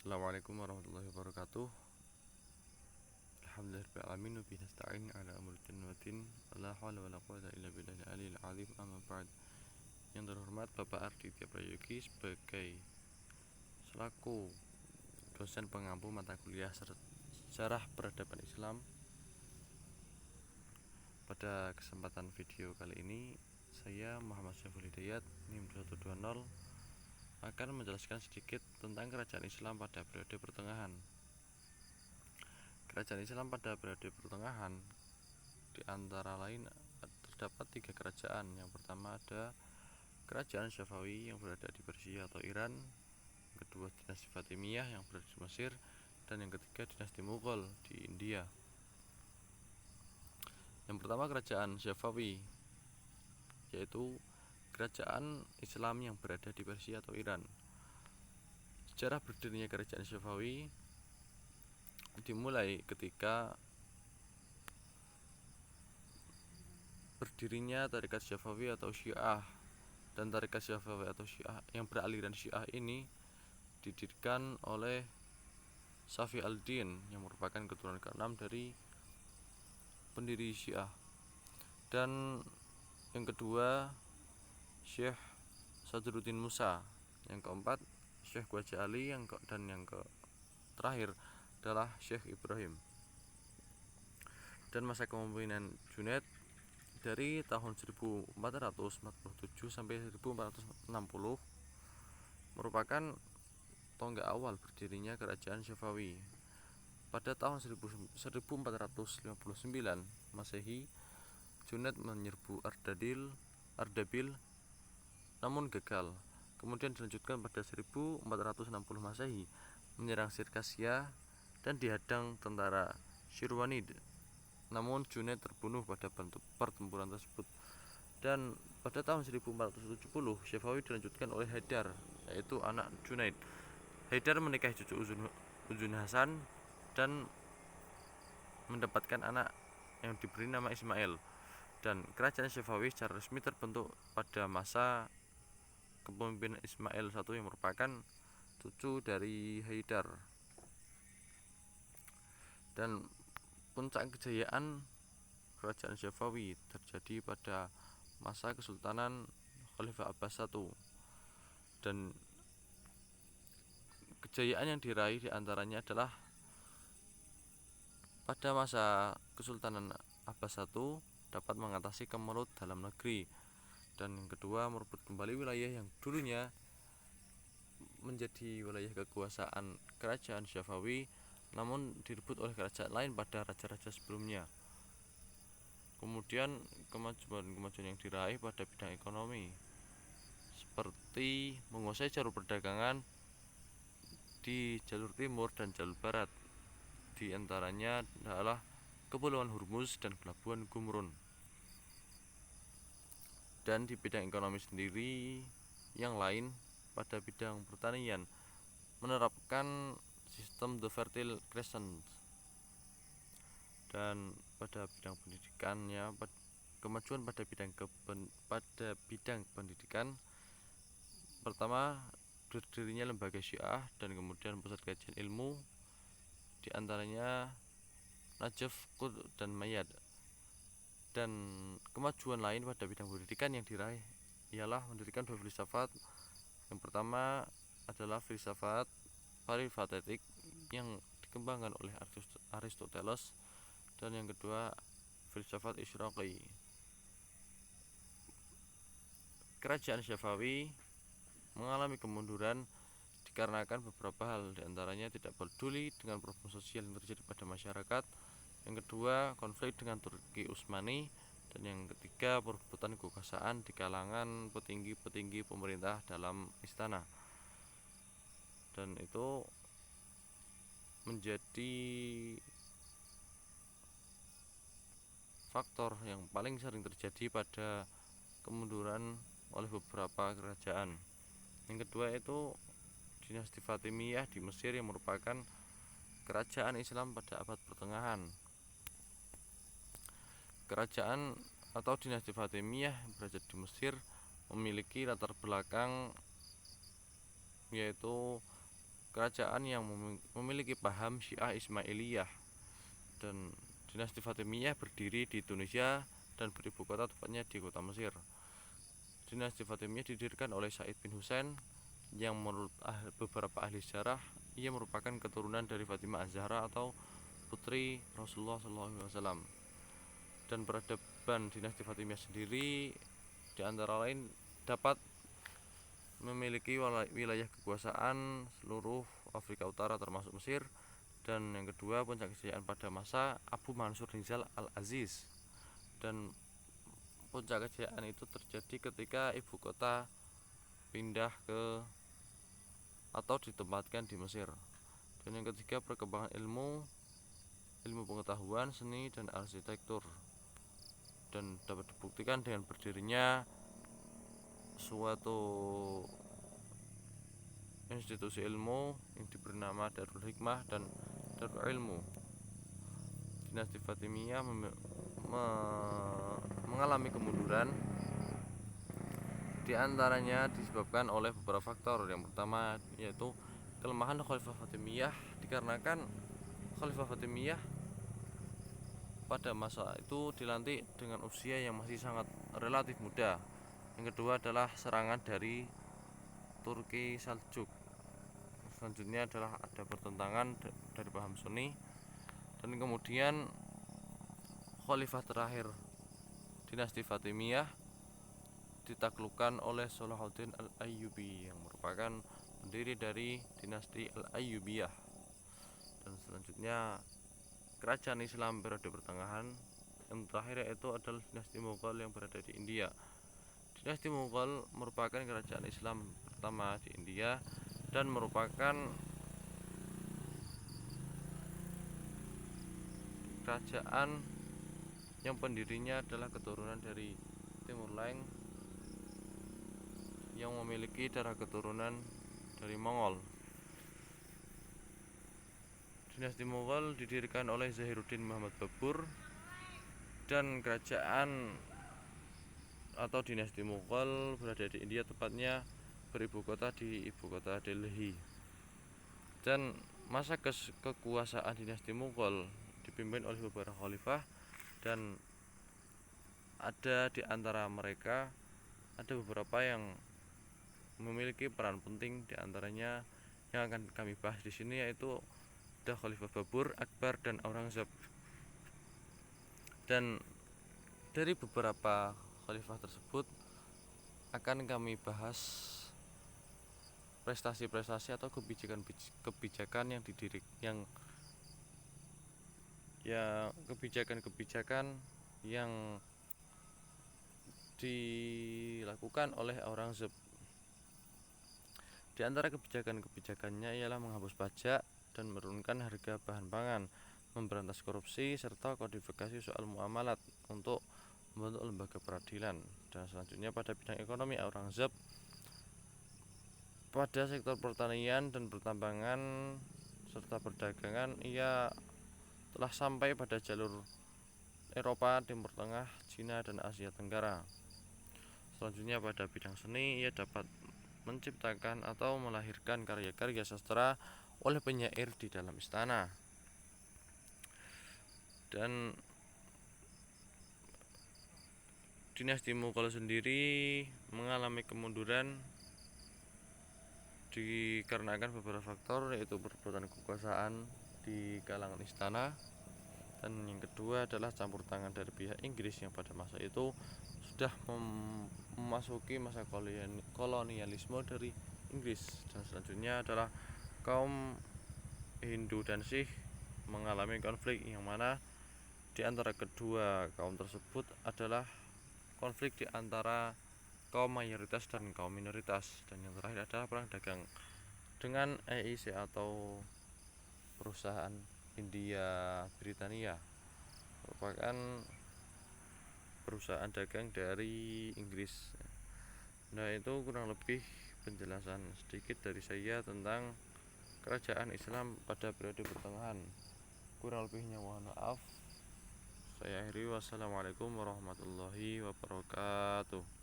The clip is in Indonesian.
Assalamualaikum warahmatullahi wabarakatuh. Alhamdulillahirabbil alamin wa bihi nasta'in ala umuri dunya waddin. La haula wala quwwata illa billahil aliyil azim. Amma ba'd. Yang terhormat Bapak Arditya Prayogi sebagai selaku dosen pengampu mata kuliah sejarah peradaban Islam. Pada kesempatan video kali ini, saya Muhammad Syaiful Hidayat NIM 120 akan menjelaskan sedikit tentang kerajaan Islam pada periode pertengahan. Kerajaan Islam pada periode pertengahan di antara lain terdapat 3 kerajaan. Yang pertama ada kerajaan Syafawi yang berada di Persia atau Iran, yang kedua dinasti Fatimiyah yang berada di Mesir, dan yang ketiga dinasti Mughal di India. Yang pertama kerajaan Syafawi, yaitu kerajaan Islam yang berada di Persia atau Iran. Sejarah berdirinya kerajaan Syafawi dimulai ketika berdirinya tarekat Syafawi atau Syiah, dan tarekat Syafawi atau Syiah yang beraliran Syiah ini didirikan oleh Safi al-Din yang merupakan keturunan ke-6 dari pendiri Syiah. Dan yang kedua Syekh Sadruddin Musa, yang keempat Syekh Gwaja Ali, dan yang terakhir adalah Syekh Ibrahim. Dan masa kepemimpinan Junaid dari tahun 1447 sampai 1460 merupakan tonggak awal berdirinya kerajaan Syafawi. Pada tahun 1459 Masehi, Junaid menyerbu Ardabil namun gagal. Kemudian dilanjutkan pada 1460 Masehi menyerang Sirkasia dan dihadang tentara Syirwanid. Namun Junaid terbunuh pada pertempuran tersebut. Dan pada tahun 1470 Syafawi dilanjutkan oleh Haidar, yaitu anak Junaid. Haidar menikahi cucu Uzun Hasan dan mendapatkan anak yang diberi nama Ismail. Dan kerajaan Syafawi secara resmi terbentuk pada masa kepemimpinan Ismail I yang merupakan cucu dari Haidar. Dan puncak kejayaan kerajaan Syafawi terjadi pada masa Kesultanan Khalifah Abbas I. Dan kejayaan yang diraih diantaranya adalah pada masa Kesultanan Abbas I dapat mengatasi kemelut dalam negeri. Dan yang kedua merebut kembali wilayah yang dulunya menjadi wilayah kekuasaan kerajaan Syafawi namun direbut oleh kerajaan lain pada raja-raja sebelumnya. Kemudian kemajuan yang diraih pada bidang ekonomi seperti menguasai jalur perdagangan di jalur timur dan jalur barat. Di antaranya adalah Kepulauan Hormuz dan Pelabuhan Qumrun. Dan di bidang ekonomi sendiri yang lain pada bidang pertanian menerapkan sistem The Fertile Crescent. Dan pada bidang pendidikannya kemajuan pada bidang pendidikan pertama berdirinya lembaga Syiah dan kemudian pusat kajian ilmu di antaranya Najaf, Qud, dan Mayad. Dan kemajuan lain pada bidang pendidikan yang diraih ialah mendirikan 2 filsafat. Yang pertama adalah filsafat peripatetik yang dikembangkan oleh Aristoteles, dan yang kedua filsafat Isyraqi. Kerajaan Syafawi mengalami kemunduran dikarenakan beberapa hal, diantaranya tidak peduli dengan problem sosial yang terjadi pada masyarakat, yang kedua konflik dengan Turki Utsmani, dan yang ketiga perebutan kekuasaan di kalangan petinggi-petinggi pemerintah dalam istana. Dan itu menjadi faktor yang paling sering terjadi pada kemunduran oleh beberapa kerajaan. Yang kedua itu dinasti Fatimiyah di Mesir yang merupakan kerajaan Islam pada abad pertengahan. Kerajaan atau dinasti Fatimiyah yang berada di Mesir memiliki latar belakang yaitu kerajaan yang memiliki paham Syiah Ismailiyah, dan dinasti Fatimiyah berdiri di Tunisia dan beribu kota tepatnya di kota Mesir. Dinasti Fatimiyah didirikan oleh Said bin Husain yang menurut beberapa ahli sejarah ia merupakan keturunan dari Fatimah Az-Zahra atau putri Rasulullah SAW. Dan peradaban dinasti Fatimiyah sendiri di antara lain dapat memiliki wilayah kekuasaan seluruh Afrika Utara termasuk Mesir, dan yang kedua puncak kejayaan pada masa Abu Mansur Nizal Al-Aziz, dan puncak kejayaan itu terjadi ketika ibu kota pindah ke atau ditempatkan di Mesir. Dan yang ketiga perkembangan ilmu pengetahuan, seni, dan arsitektur, dan dapat dibuktikan dengan berdirinya suatu institusi ilmu yang diberi nama Darul Hikmah dan Darul Ilmu. Dinasti Fatimiyah mengalami kemunduran, diantaranya disebabkan oleh beberapa faktor. Yang pertama yaitu kelemahan Khalifah Fatimiyah, dikarenakan Khalifah Fatimiyah pada masa itu dilantik dengan usia yang masih sangat relatif muda. Yang kedua adalah serangan dari Turki Saljuk. Selanjutnya adalah ada pertentangan dari paham Sunni, dan kemudian khalifah terakhir dinasti Fatimiyah ditaklukkan oleh Salahuddin Al-Ayyubi yang merupakan pendiri dari dinasti Al-Ayyubiyah. Dan selanjutnya kerajaan Islam periode pertengahan yang terakhir yaitu adalah dinasti Mughal yang berada di India. Dinasti Mughal merupakan kerajaan Islam pertama di India dan merupakan kerajaan yang pendirinya adalah keturunan dari Timur Leng yang memiliki darah keturunan dari Mongol. Dinasti Mughal didirikan oleh Zahiruddin Muhammad Babur, dan kerajaan atau dinasti Mughal berada di India, tepatnya beribu kota di ibu kota Delhi. Dan masa kekuasaan dinasti Mughal dipimpin oleh beberapa khalifah, dan ada di antara mereka ada beberapa yang memiliki peran penting, di antaranya yang akan kami bahas di sini yaitu ada Khalifah Babur, Akbar, dan Aurangzeb. Dan dari beberapa khalifah tersebut akan kami bahas prestasi-prestasi atau kebijakan yang dilakukan oleh Aurangzeb. Di antara kebijakannya ialah menghapus pajak dan menurunkan harga bahan pangan, memberantas korupsi, serta kodifikasi soal muamalat untuk membentuk lembaga peradilan. Dan selanjutnya pada bidang ekonomi, Aurangzeb pada sektor pertanian dan pertambangan serta perdagangan ia telah sampai pada jalur Eropa, Timur Tengah, Cina, dan Asia Tenggara. Selanjutnya pada bidang seni ia dapat menciptakan atau melahirkan karya-karya sastra oleh penyair di dalam istana. Dan dinasti Mughal sendiri mengalami kemunduran dikarenakan beberapa faktor, yaitu perebutan kekuasaan di kalangan istana, dan yang kedua adalah campur tangan dari pihak Inggris yang pada masa itu sudah memasuki masa kolonialisme dari Inggris. Dan selanjutnya adalah kaum Hindu dan Sikh mengalami konflik, yang mana di antara kedua kaum tersebut adalah konflik di antara kaum mayoritas dan kaum minoritas. Dan yang terakhir adalah perang dagang dengan EIC atau perusahaan India Britania, merupakan perusahaan dagang dari Inggris. Nah, itu kurang lebih penjelasan sedikit dari saya tentang kerajaan Islam pada periode pertengahan. Kurang lebihnya mohon maaf. Saya akhiri, wassalamualaikum warahmatullahi wabarakatuh.